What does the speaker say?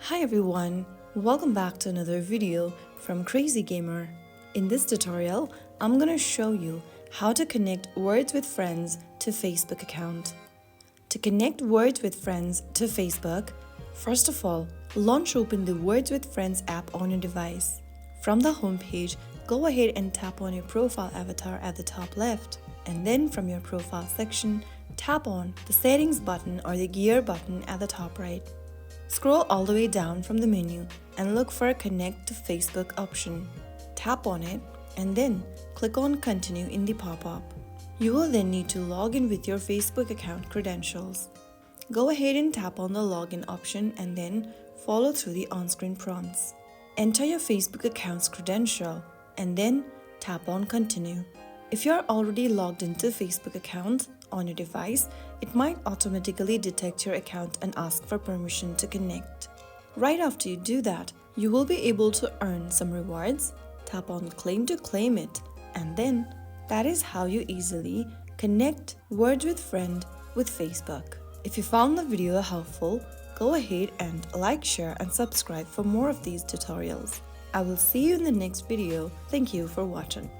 Hi everyone, welcome back to another video from Crazy Gamer. In this tutorial, I'm gonna show you how to connect Words with Friends to Facebook account. To connect Words with Friends to Facebook, first of all, launch open the Words with Friends app on your device. From the home page, go ahead and tap on your profile avatar at the top left, and then from your profile section, tap on the settings button or the gear button at the top right. Scroll all the way down from the menu and look for a Connect to Facebook option. Tap on it and then click on Continue in the pop-up. You will then need to log in with your Facebook account credentials. Go ahead and tap on the login option and then follow through the on-screen prompts. Enter your Facebook account's credential and then tap on Continue. If you are already logged into Facebook account on your device, it might automatically detect your account and ask for permission to connect. Right after you do that, you will be able to earn some rewards. Tap on Claim to claim it, and then that is how you easily connect Words with Friend with Facebook. If you found the video helpful, go ahead and like, share and subscribe for more of these tutorials. I will see you in the next video. Thank you for watching.